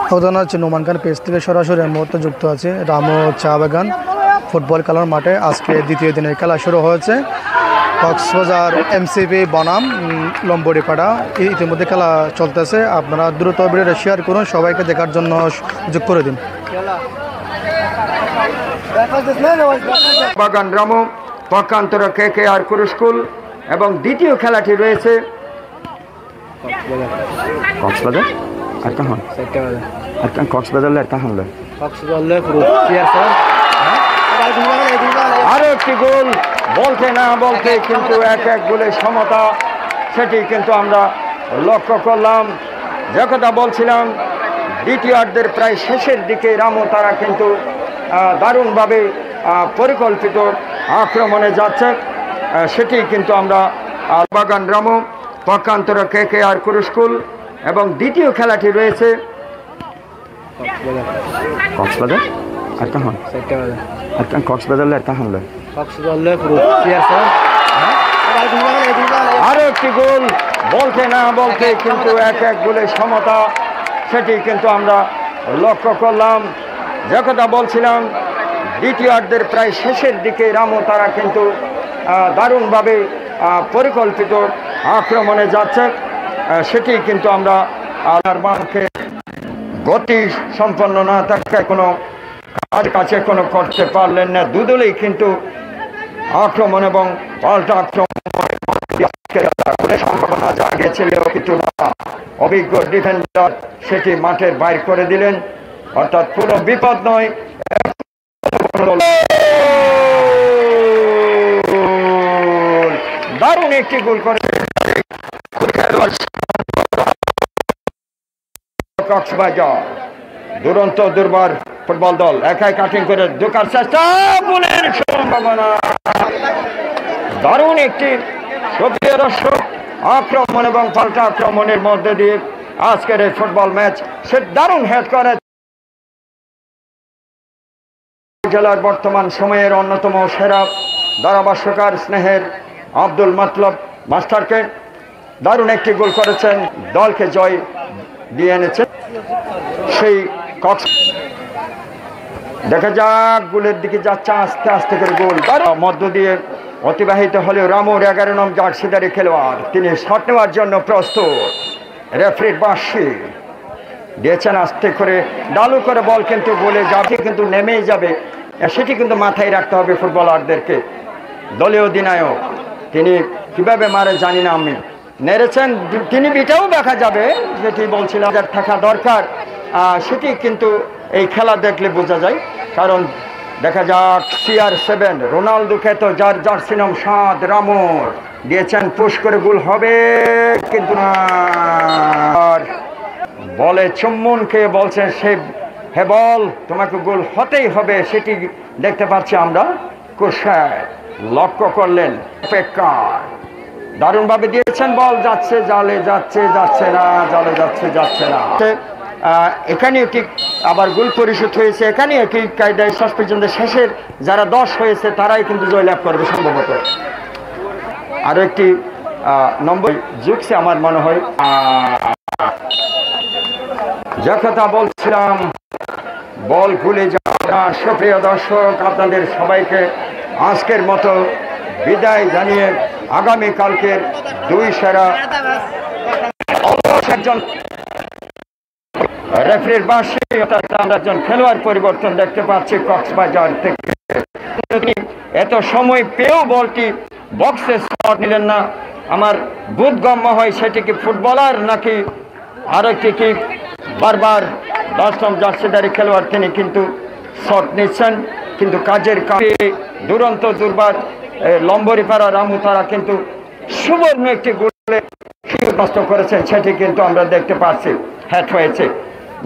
প্রধান হচ্ছে নোমান খান পেজ থেকে সরাসরি এই মুহূর্তে যুক্ত আছে রামু চা বাগান ফুটবল খেলার মাঠে। আজকে দ্বিতীয় দিনের খেলা শুরু হয়েছে। কক্সবাজার এমসিপি বনাম লম্বড়িপাড়া ইতিমধ্যে খেলা চলতেছে। আপনারা দ্রুত ভিডিওটা শেয়ার করুন, সবাইকে দেখার জন্য সুযোগ করে দিন। বাগান রামু পক্ষান্তর KKR কুরুস্কুল এবং দ্বিতীয় খেলাটি রয়েছে কক্সবাজার আর কাহন আর কক্সবাজার আর কাহন আরো একটি গোল বলতে না বলতে কিন্তু এক গোলের সমতা, সেটি কিন্তু আমরা লক্ষ্য করলাম। যে কথা বলছিলাম, দ্বিতীয়ার্ধের প্রায় শেষের দিকে রামু তারা কিন্তু দারুণভাবে পরিকল্পিত আক্রমণে যাচ্ছে, সেটি কিন্তু আমরা বাগান রামু পক্ষান্তর KKR কুরুস্কুল এবং দ্বিতীয় খেলাটি রয়েছে কক্সবাজার আর কাহন আর কক্সবাজার আর কাহন আরো একটি গোল বলতে না বলতে কিন্তু এক গোলের সমতা, সেটি কিন্তু আমরা লক্ষ্য করলাম। যে কথা বলছিলাম, দ্বিতীয়ার্ধের প্রায় শেষের দিকে রামু তারা কিন্তু দারুণভাবে পরিকল্পিত আক্রমণে যাচ্ছে, সেটি কিন্তু আমরা আরমানকে গতি সম্পন্ন না থাকায় কোনো কাছে কোনো করতে পারলেন না। দুদলেই কিন্তু আক্রমণ এবং পাল্টা আক্রমণ সম্ভাবনা জাগিয়েছিল, কিন্তু অভিজ্ঞ ডিফেন্ডার সেটি মাঠের বাইর করে দিলেন। অর্থাৎ কোনো বিপদ নয়। দারুণ একটি গোল করে কক্সবাজার দুরন্ত দুর্বার ফুটবল দল একাই কাটিং করে ঢোকার চেষ্টা, গোলের সম্ভাবনা। দারুণ একটি সক্রিয় দর্শক আক্রমণ এবং পাল্টা আক্রমণের মধ্যে দিয়ে আজকের এই ফুটবল ম্যাচ সে দারুণ হেড করে জেলার বর্তমান সময়ের অন্যতম সেরা ধারাভাষ্যকার স্নেহের আব্দুল মতলব মাস্টারকে দারুণ একটি গোল করেছেন, দলকে জয় দিয়ে এনেছেন। সেই কক্স দেখা যাক, গোলের দিকে যাচ্ছে আস্তে আস্তে করে গোল মধ্য দিয়ে অতিবাহিত হলেও রামুর 11 নম্বর জার্সিধারী খেলোয়াড় তিনি শট নেওয়ার জন্য প্রস্তুত। রেফারির বাঁশি দিয়েছেন আস্তে করে, ডালু করে বল কিন্তু গোলে যাবে, কিন্তু নেমেই যাবে, সেটি কিন্তু মাথায় রাখতে হবে ফুটবলারদেরকে। দলীয় অধিনায়ক তিনি কিভাবে মারে জানি না, আমি নেড়েছেন, তিনি বিটাও দেখা যাবে, যেটি বলছিলাম থাকা দরকার, সেটি কিন্তু এই খেলা দেখলে বোঝা যায়। কারণ দেখা যাক CR7 রোনালদোকে তো যার জার্সি নাম 7 রামুর দিয়েছেন, পুশ করে গোল হবে কিন্তু না। বলে চুম্বনকে বলছেন সে হে বল তোমাকে গোল হতেই হবে, সেটি দেখতে পাচ্ছি আমরা। কুশায় লক্ষ্য করলেন, অপেক্ষা দারুণভাবে দিয়েছেন, বল যাচ্ছে জালে, যাচ্ছে না, জালে যাচ্ছে না। এখানে একটি আবার গোল পরিশোধ হয়েছে, এখানে একটি কায়দায় শেষ পর্যন্ত শেষের যারা 10 হয়েছে তারাই কিন্তু জয়লাভ করবে সম্ভবত। আরো একটি নম্বর যুগছে আমার মনে হয়। যে কথা বলছিলাম, বল ভুলে যাওয়া। সুপ্রিয় দর্শক, আপনাদের সবাইকে আজকের মতো বিদায় জানিয়ে আগামীকালকের 2 সেরা একজন রেফারির বাঁশি, আমরা একজন খেলোয়াড় পরিবর্তন দেখতে পাচ্ছি কক্সবাজার থেকে। এত সময় পেয়েও বলটি বক্সে শট নিলেন না, আমার বোধগম্য হয় সেটি কি ফুটবলার নাকি আরেকটি কি বারবার 10 নম্বর জার্সিধারী খেলোয়াড় তিনি কিন্তু শট নিচ্ছেন, কিন্তু কাজের কাজে দুরন্ত দুর্বার লম্বড়িপাড়া রামু তারা কিন্তু সুবর্ণ একটি গোলে নষ্ট করেছেন, সেটি কিন্তু আমরা দেখতে পাচ্ছি। হ্যাট হয়েছে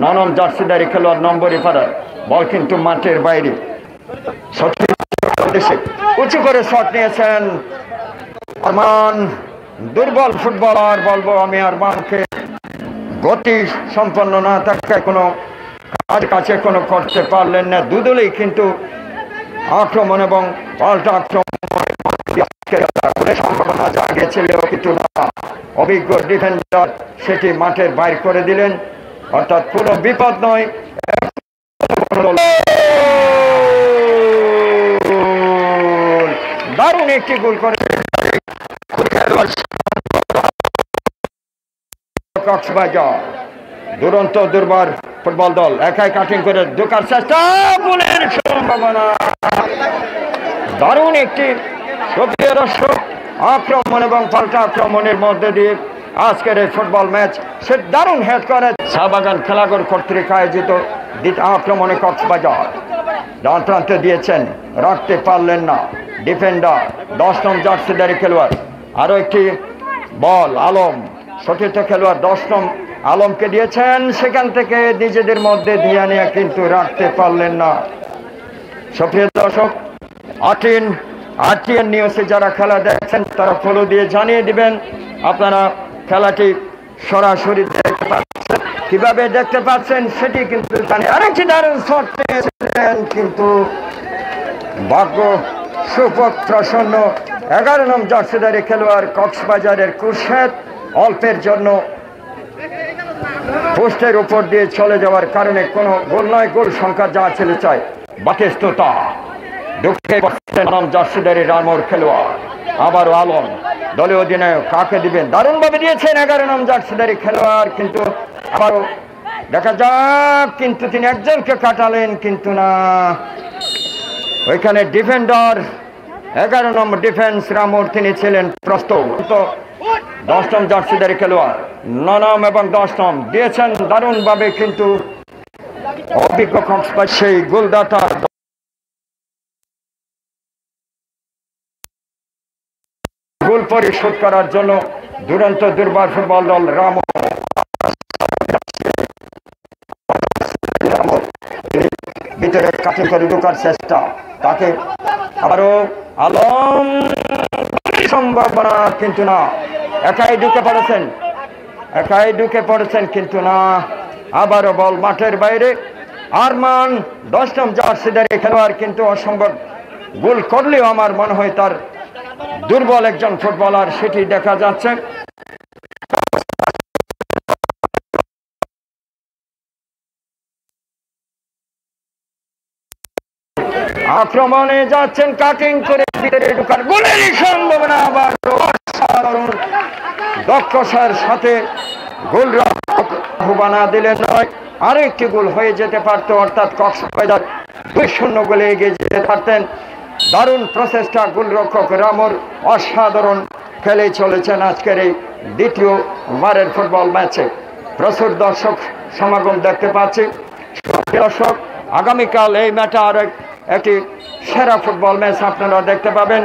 9 নম্বর জার্সিধারী খেলোয়াড় লম্বড়িপাড়ার, বল কিন্তু মাঠের বাইরে। উঁচু করে শট নিয়েছেন আরমান, দুর্বল ফুটবলার বলবো আমি আরমানকে, গতি সম্পন্ন না থাকায় কোনো কাছে কোনো করতে পারলেন না। দুদলেই কিন্তু আক্রমণ এবং পাল্টা আক্রমণ সম্ভাবনা জাগিয়েছিল, কিন্তু অভিজ্ঞ ডিফেন্ডার সেটি মাঠের বাইর করে দিলেন। অর্থাৎ কোনো বিপদ নয়। দারুণ একটি গোল করে কক্সবাজার। দুরন্ত দুর্বার ফুটবল দল একাই কাটিং করে ঢোকার চেষ্টা, গোলের সম্ভাবনা। দারুণ একটি সক্রিয় দর্শক আক্রমণ এবং পাল্টা আক্রমণের মধ্যে দিয়ে আজকের এই ফুটবল ম্যাচ সে দারুণ হেড করে শাহবাগান খেলাঘর কর্তৃক আয়োজিত দ্বিতীয় আক্রমণে কক্সবাজার ডান প্রান্তে দিয়েছেন, রাখতে পারলেন না ডিফেন্ডার 10 নং জার্সিধারী খেলোয়াড়। আরও একটি বল আলম, সতীর্থ খেলোয়াড় 10 নং আলমকে দিয়েছেন, সেখান থেকে নিজেদের মধ্যে দিয়ে নিয়ে কিন্তু রাখতে পারলেন না। সুপ্রিয় দর্শক, আরটিএন নিউজে যারা খেলা দেখছেন তারা ফলো দিয়ে জানিয়ে দিবেন আপনারা খেলাটি সরাসরি দেখতে পাচ্ছেন, কিভাবে দেখতে পাচ্ছেন সেটি কিন্তু জানি। আরেকটি দারুণ শট পেয়েছিলেন কিন্তু ভাগ্য সুপথ প্রসন্ন 11 নং জার্সিধারী খেলোয়াড় কক্সবাজারের কুরশেদ অল্পের জন্য পোস্টের উপর দিয়ে চলে যাওয়ার কারণে কোনো গোল নয়, গোল সংখ্যা যা ছেলে চায় বাতিস্ততা ঢুকে জার্সিধারী রামোর খেলোয়াড়। আবারও আলম দলীয় অধিনায়ক কাকে দিবেন, দারুণভাবে দিয়েছেন 11 নং জার্সিধারী খেলোয়াড়, কিন্তু আবারও দেখা যাক, কিন্তু তিনি একজনকে কাটালেন কিন্তু না। ওইখানে ডিফেন্ডার 11 নম্বর ডিফেন্স রামোর তিনি ছিলেন প্রস্তুত। 10 নং জার্সিধারী খেলোয়াড় 9 নং এবং 10 নং দিয়েছেন দারুণভাবে, কিন্তু অভিজ্ঞ কক্সবাজার সেই গোলদাতা গোল পরিশোধ করার জন্য দুরন্ত দুর্বার ফুটবল দল রামো ভিতরে কাটিং করে ঢোকার চেষ্টা, তাকে আবারও আলম সম্ভাবনা কিন্তু না, একাই ঢুকে পড়েছেন কিন্তু না। আবারও বল মাঠের বাইরে, আরমান 10 নং জার্সিধারী খেলোয়াড় কিন্তু অসম্ভব গোল করলেও আমার মনে হয় তার দুর্বল একজন ফুটবলার, সেটি দেখা যাচ্ছে। আক্রমণে যাচ্ছেন, কাটিং করে ভিতরে ঢোকার গোলের সম্ভাবনা। আবার অসাধারণ দক্ষতার সাথে গোল বানা দিলেন নয়, আরেকটি গোল হয়ে যেতে পারত, অর্থাৎ কক্সবাজার 2-0 গোলে এগিয়ে যেতে পারতেন। দারুণ প্রচেষ্টা গোলরক্ষক রামোর, অসাধারণ খেলে চলেছেন আজকের এই দ্বিতীয় বারের ফুটবল ম্যাচে। প্রচুর দর্শক সমাগম দেখতে পাচ্ছি। দর্শক, আগামীকাল এই ম্যাচে আর একটি সেরা ফুটবল ম্যাচ আপনারা দেখতে পাবেন।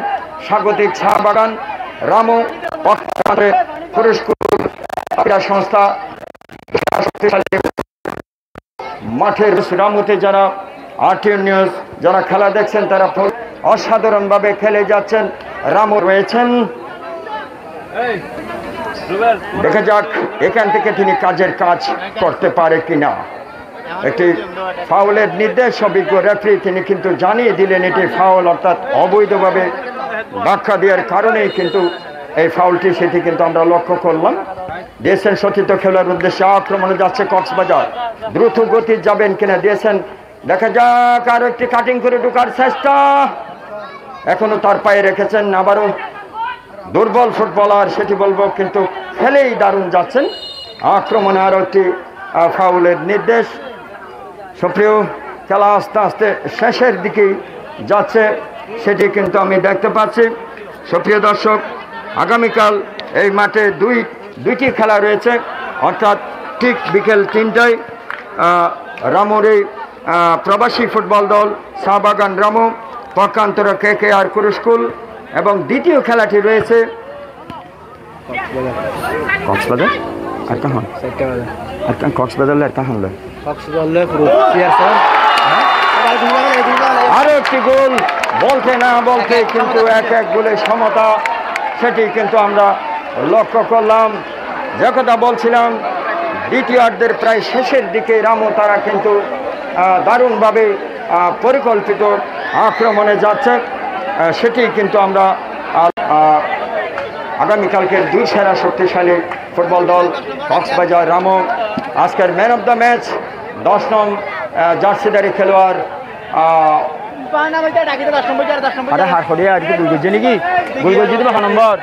স্বাগতিক শাহবাগান, রামো পুরস্কার সংস্থা মাঠের রামোতে যারা আরটিএন নিউজ যারা খেলা দেখছেন তারা অসাধারণভাবে খেলে যাচ্ছেন। রামো রয়েছেন, দেখা যাক এখান থেকে তিনি কাজের কাজ করতে পারে কিনা। একটি ফাউলের নির্দেশ অভিজ্ঞ রেফারি তিনি কিন্তু জানিয়ে দিলেন এটি ফাউল, অর্থাৎ অবৈধভাবে ধাক্কা দেওয়ার কারণেই কিন্তু এই ফাউলটি, সেটি কিন্তু আমরা লক্ষ্য করলাম। দিয়েছেন সতীর্থ খেলার উদ্দেশ্যে, আক্রমণে যাচ্ছে কক্সবাজার, দ্রুত গতি যাবেন কিনা দিয়েছেন, দেখা যাক। আরো একটি কাটিং করে ঢোকার চেষ্টা, এখনো তার পায়ে রেখেছেন। আবারও দুর্বল ফুটবলার সেটি বলবো, কিন্তু খেলেই দারুণ যাচ্ছেন। আক্রমণে আরো একটি ফাউলের নির্দেশ। সুপ্রিয়, খেলা আস্তে আস্তে শেষের দিকেই যাচ্ছে, সেটি কিন্তু আমি দেখতে পাচ্ছি। সুপ্রিয় দর্শক, আগামীকাল এই মাঠে দুইটি খেলা রয়েছে, অর্থাৎ ঠিক বিকেল 3টায় রামোর এই প্রবাসী ফুটবল দল শাহবাগান রামো পক্ষান্তরে KKR কুরুস্কুল, এবং দ্বিতীয় খেলাটি রয়েছে কক্সবাজার আর কাহন কক্সবাজার আর কাহন আরো একটি গোল বলতে না বলতে কিন্তু এক গোলের সমতা, সেটি কিন্তু আমরা লক্ষ্য করলাম। যে কথা বলছিলাম, দ্বিতীয়ার্ধের প্রায় শেষের দিকে রামো তারা কিন্তু দারুণভাবে পরিকল্পিত আক্রমণে যাচ্ছে, সেটি কিন্তু আমরা আগামীকালকের দুই সেরা শক্তিশালী ফুটবল দল কক্সবাজার রামো আজকের ম্যান অফ দ্য ম্যাচ 10 নং জার্সিদারি খেলোয়াড় আরে হার করিয়া আর কি গুল গজি নাকি গুল গজি দিবা নম্বর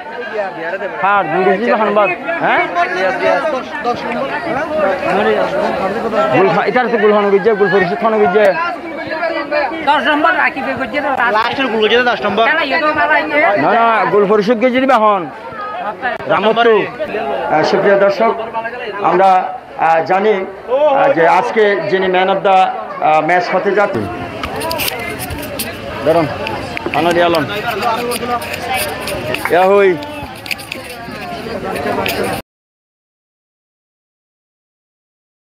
হার গুল গজি দিবা নম্বর হ্যাঁ গুল এটার তো গুল হন গজি গুল পরিশোধ হন গজি 10 নম্বর রাখিবে গজি লাস্টের গুল গজি 10 নম্বর না না গুল পরিশোধ গজি দিবা হন রামত্তু সুপ্রিয় দর্শক আমরা জানি যে আজকে যিনি ম্যান অফ দ্য ম্যাচ হতে যাচ্ছে ধরুন আনাদি আলম হই